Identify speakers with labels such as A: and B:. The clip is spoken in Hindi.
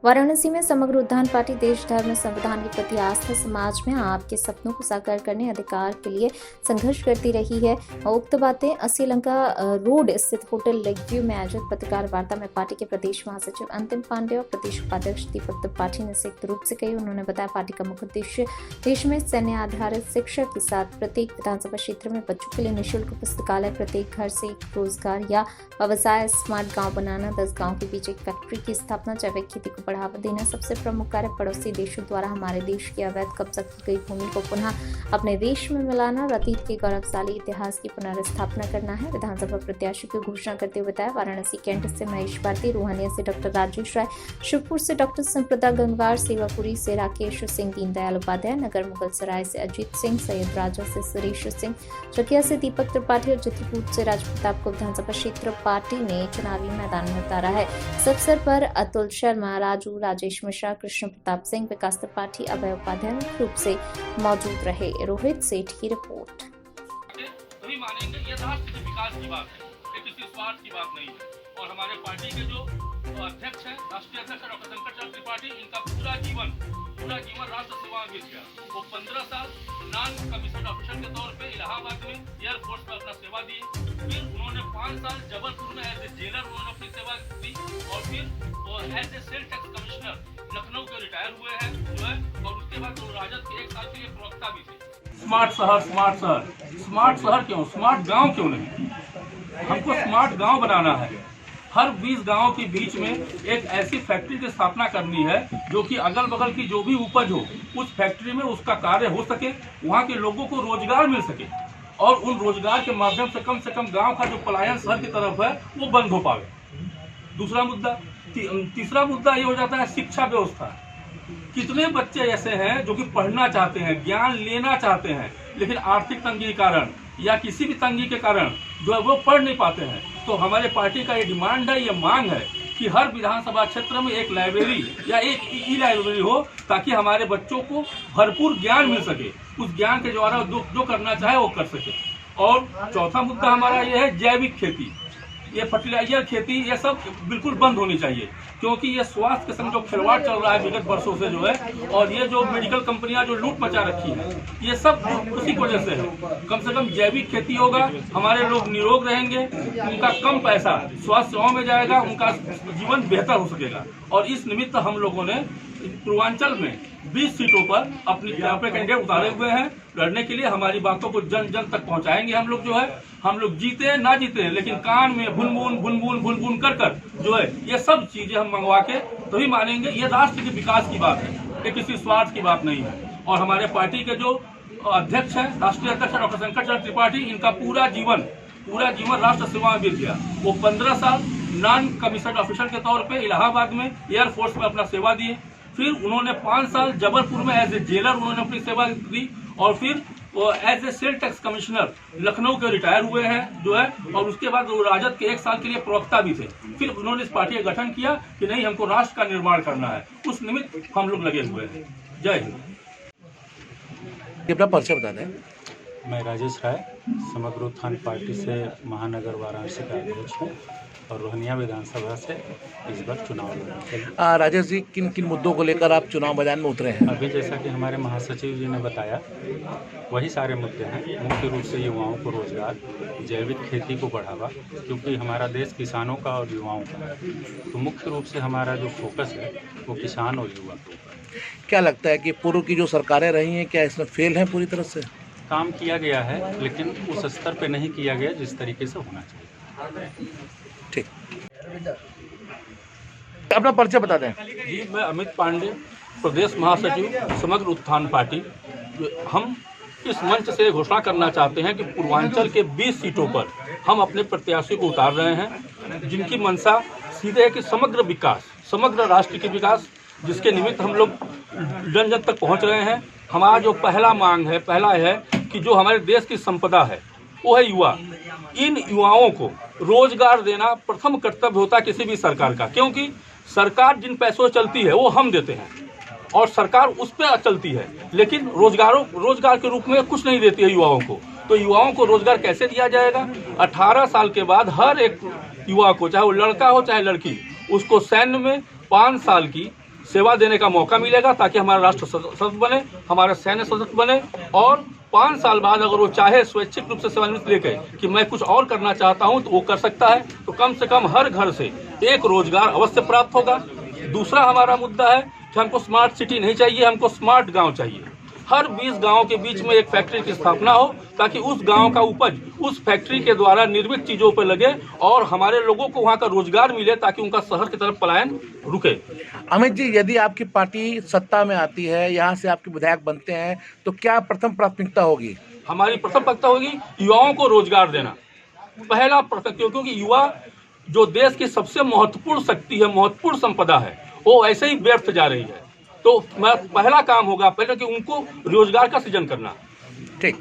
A: वाराणसी में समग्र उत्थान पार्टी देश, धर्म, संविधान के प्रति आस्था, समाज में आपके सपनों को साकार करने अधिकार के लिए संघर्ष करती रही है। उक्त बातें श्रीलंका रोड स्थित होटल लेकव्यू में आयोजित पत्रकार वार्ता में पार्टी के प्रदेश महासचिव अंतिम पांडे और प्रदेश उपाध्यक्ष दीपक त्रिपाठी ने संयुक्त रूप से कही। उन्होंने बताया, पार्टी का मुख्य उद्देश्य देश में सैन्य आधारित शिक्षा के साथ प्रत्येक विधानसभा क्षेत्र में बच्चों के लिए निःशुल्क पुस्तकालय, प्रत्येक घर से एक रोजगार या व्यवसाय, स्मार्ट गांव बनाना, 10 गांव के बीच एक फैक्ट्री की स्थापना, जैविक खेती को बढ़ावा देना। सबसे प्रमुख कार्य पड़ोसी देशों द्वारा हमारे देश की अवैध कब्जा की गई भूमि को पुनः अपने देश में मिलाना और अतीत के गौरवशाली इतिहास की पुनर्स्थापना करना है। विधानसभा प्रत्याशी की घोषणा करते हुए बताया, वाराणसी कैंट से महेश भारती, रोहनिया से डॉक्टर राजेश राय, शिवपुर से डॉक्टर संप्रदा गंगवार, सेवापुरी से राकेश सिंह, दीनदयाल उपाध्याय, नगर मुगलसराय से अजीत सिंह, सैयद राजा से सुरेश सिंह, चकिया से दीपक त्रिपाठी और चित्रकूट से राजप्रताप को विधानसभा क्षेत्र पार्टी ने चुनावी मैदान में उतारा है। इस अवसर पर अतुल शर्मा, राजू, राजेश मिश्रा, कृष्ण प्रताप सिंह, विकास त्रिपाठी, अभय उपाध्याय मुख्य रूप से मौजूद रहे। रोहित सेठ की रिपोर्ट।
B: मानेंगे ये राष्ट्र के विकास की बात है, ये किसी स्वार्थ की बात नहीं है। और हमारे पार्टी के जो अध्यक्ष हैं, राष्ट्रीय अध्यक्ष डॉक्टर शंकर त्रिपाठी, इनका पूरा जीवन राष्ट्र सेवा में बीत गया। वो 15 साल नॉन कमीशन ऑफिसर के तौर पे इलाहाबाद में एयरफोर्स में अपना सेवा दी। फिर उन्होंने 5 साल जबलपुर में एज ए जेलर उन्होंने अपनी सेवा दी और फिर वो as a sale tax commissioner Lucknow के रिटायर हुए हैं जो है। और उसके बाद वो राजद के 1 साल के लिए प्रवक्ता भी थे। स्मार्ट शहर क्यों, स्मार्ट गांव क्यों नहीं? हमको स्मार्ट गांव बनाना है। हर 20 गांव के बीच में एक ऐसी फैक्ट्री की स्थापना करनी है जो कि अगल बगल की जो भी उपज हो उस फैक्ट्री में उसका कार्य हो सके, वहाँ के लोगों को रोजगार मिल सके और उन रोजगार के माध्यम से कम गांव का जो पलायन शहर की तरफ है वो बंद हो पावे। दूसरा मुद्दा, तीसरा मुद्दा ये हो जाता है शिक्षा व्यवस्था। कितने बच्चे ऐसे हैं जो कि पढ़ना चाहते हैं, ज्ञान लेना चाहते हैं, लेकिन आर्थिक तंगी के कारण या किसी भी तंगी के कारण जो है वो पढ़ नहीं पाते हैं। तो हमारे पार्टी का ये डिमांड है, ये मांग है कि हर विधानसभा क्षेत्र में एक लाइब्रेरी या एक ई लाइब्रेरी हो ताकि हमारे बच्चों को भरपूर ज्ञान मिल सके, उस ज्ञान के द्वारा जो करना चाहे वो कर सके। और चौथा मुद्दा हमारा ये है जैविक खेती, ये फर्टिलाइजर खेती, ये सब बिल्कुल बंद होनी चाहिए क्योंकि ये स्वास्थ्य के संग जो खिलवाड़ चल रहा है विगत वर्षों से जो है, और ये जो मेडिकल कंपनियां जो लूट मचा रखी है, ये सब उसी की वजह से है। कम से कम जैविक खेती होगा, हमारे लोग निरोग रहेंगे, उनका कम पैसा स्वास्थ्य सेवाओं में जाएगा, उनका जीवन बेहतर हो सकेगा। और इस निमित्त हम लोगों ने पूर्वांचल में 20 सीटों पर अपने कैंडिडेट उतारे हुए हैं लड़ने के लिए। हमारी बातों को जन जन तक पहुंचाएंगे। हम लोग जो है, हम लोग जीते ना जीते, लेकिन कान में भुन कर जो है ये सब चीजें हम मंगवा के तभी मानेंगे। ये राष्ट्र के विकास की बात है, ये किसी स्वार्थ की बात नहीं है। और हमारे पार्टी के जो अध्यक्ष हैं, राष्ट्रीय अध्यक्ष डॉक्टर शंकर त्रिपाठी, इनका पूरा जीवन राष्ट्र सेवा में बीत गया। वो 15 साल नॉन कमीशन ऑफिसर के तौर पे इलाहाबाद में एयरफोर्स में अपना सेवा दिए। फिर उन्होंने 5 साल जबलपुर में एज ए जेलर उन्होंने अपनी सेवा दी और फिर वो as a sale tax commissioner Lucknow के रिटायर हुए हैं जो है। और उसके बाद वो राजद के 1 साल के लिए प्रवक्ता भी थे। फिर उन्होंने इस पार्टी का गठन किया कि नहीं, हमको राष्ट्र का निर्माण करना है, उस निमित्त हम लोग लगे हुए हैं। जय हिंद।
C: अपना परिचय बता दें।
D: मैं राजेश राय, समग्र उत्थान पार्टी से महानगर वाराणसी का अध्यक्ष हूँ और रोहनिया विधानसभा से इस बार चुनाव लड़ रहे हैं।
C: राजेश जी, किन किन मुद्दों को लेकर आप चुनाव मैदान में उतरे हैं?
D: अभी जैसा कि हमारे महासचिव जी ने बताया, वही सारे मुद्दे हैं। मुख्य रूप से युवाओं को रोजगार, जैविक खेती को बढ़ावा, क्योंकि हमारा देश किसानों का और युवाओं का है, तो मुख्य रूप से हमारा जो फोकस है वो किसान और युवा के ऊपर।
C: क्या लगता है कि पूर्व की जो सरकारें रही हैं, क्या इसमें फेल हैं पूरी तरह से?
D: काम किया गया है लेकिन उस स्तर पे नहीं किया गया जिस तरीके से होना चाहिए।
C: ठीक, अपना परिचय बता दें।
B: जी, मैं अमित पांडे, प्रदेश महासचिव समग्र उत्थान पार्टी। हम इस मंच से घोषणा करना चाहते हैं कि पूर्वांचल के 20 सीटों पर हम अपने प्रत्याशी को उतार रहे हैं, जिनकी मंशा सीधे है कि समग्र विकास, समग्र राष्ट्र की विकास, जिसके निमित्त हम लोग जन जन तक पहुंच रहे हैं। हमारा जो पहला है कि जो हमारे देश की संपदा है वो है युवा। इन युवाओं को रोजगार देना प्रथम कर्तव्य होता है किसी भी सरकार का, क्योंकि सरकार जिन पैसों से चलती है वो हम देते हैं और सरकार उस पर चलती है, लेकिन रोजगार के रूप में कुछ नहीं देती है युवाओं को। तो युवाओं को रोजगार कैसे दिया जाएगा? 18 साल के बाद हर एक युवा को, चाहे वो लड़का हो चाहे लड़की, उसको सैन्य में 5 साल की सेवा देने का मौका मिलेगा, ताकि हमारा राष्ट्र सशक्त बने, हमारा सैन्य सशक्त बने, और 5 साल बाद अगर वो चाहे स्वैच्छिक रूप से सेवानिवृत्ति लेकर कि मैं कुछ और करना चाहता हूं तो वो कर सकता है। तो कम से कम हर घर से एक रोजगार अवश्य प्राप्त होगा। दूसरा हमारा मुद्दा है कि हमको स्मार्ट सिटी नहीं चाहिए, हमको स्मार्ट गांव चाहिए। हर 20 गांव के बीच में एक फैक्ट्री की स्थापना हो, ताकि उस गांव का उपज उस फैक्ट्री के द्वारा निर्मित चीजों पर लगे और हमारे लोगों को वहां का रोजगार मिले, ताकि उनका शहर की तरफ पलायन रुके।
C: अमित जी, यदि आपकी पार्टी सत्ता में आती है, यहाँ से आपके विधायक बनते हैं, तो क्या प्रथम प्राथमिकता होगी?
B: हमारी प्रथम प्राथमिकता होगी युवाओं को रोजगार देना। पहला क्योंकि युवा जो देश की सबसे महत्वपूर्ण शक्ति है, महत्वपूर्ण संपदा है, वो ऐसे ही व्यर्थ जा रही है। तो पहला काम होगा पहले कि उनको रोजगार का सृजन करना।
C: ठीक।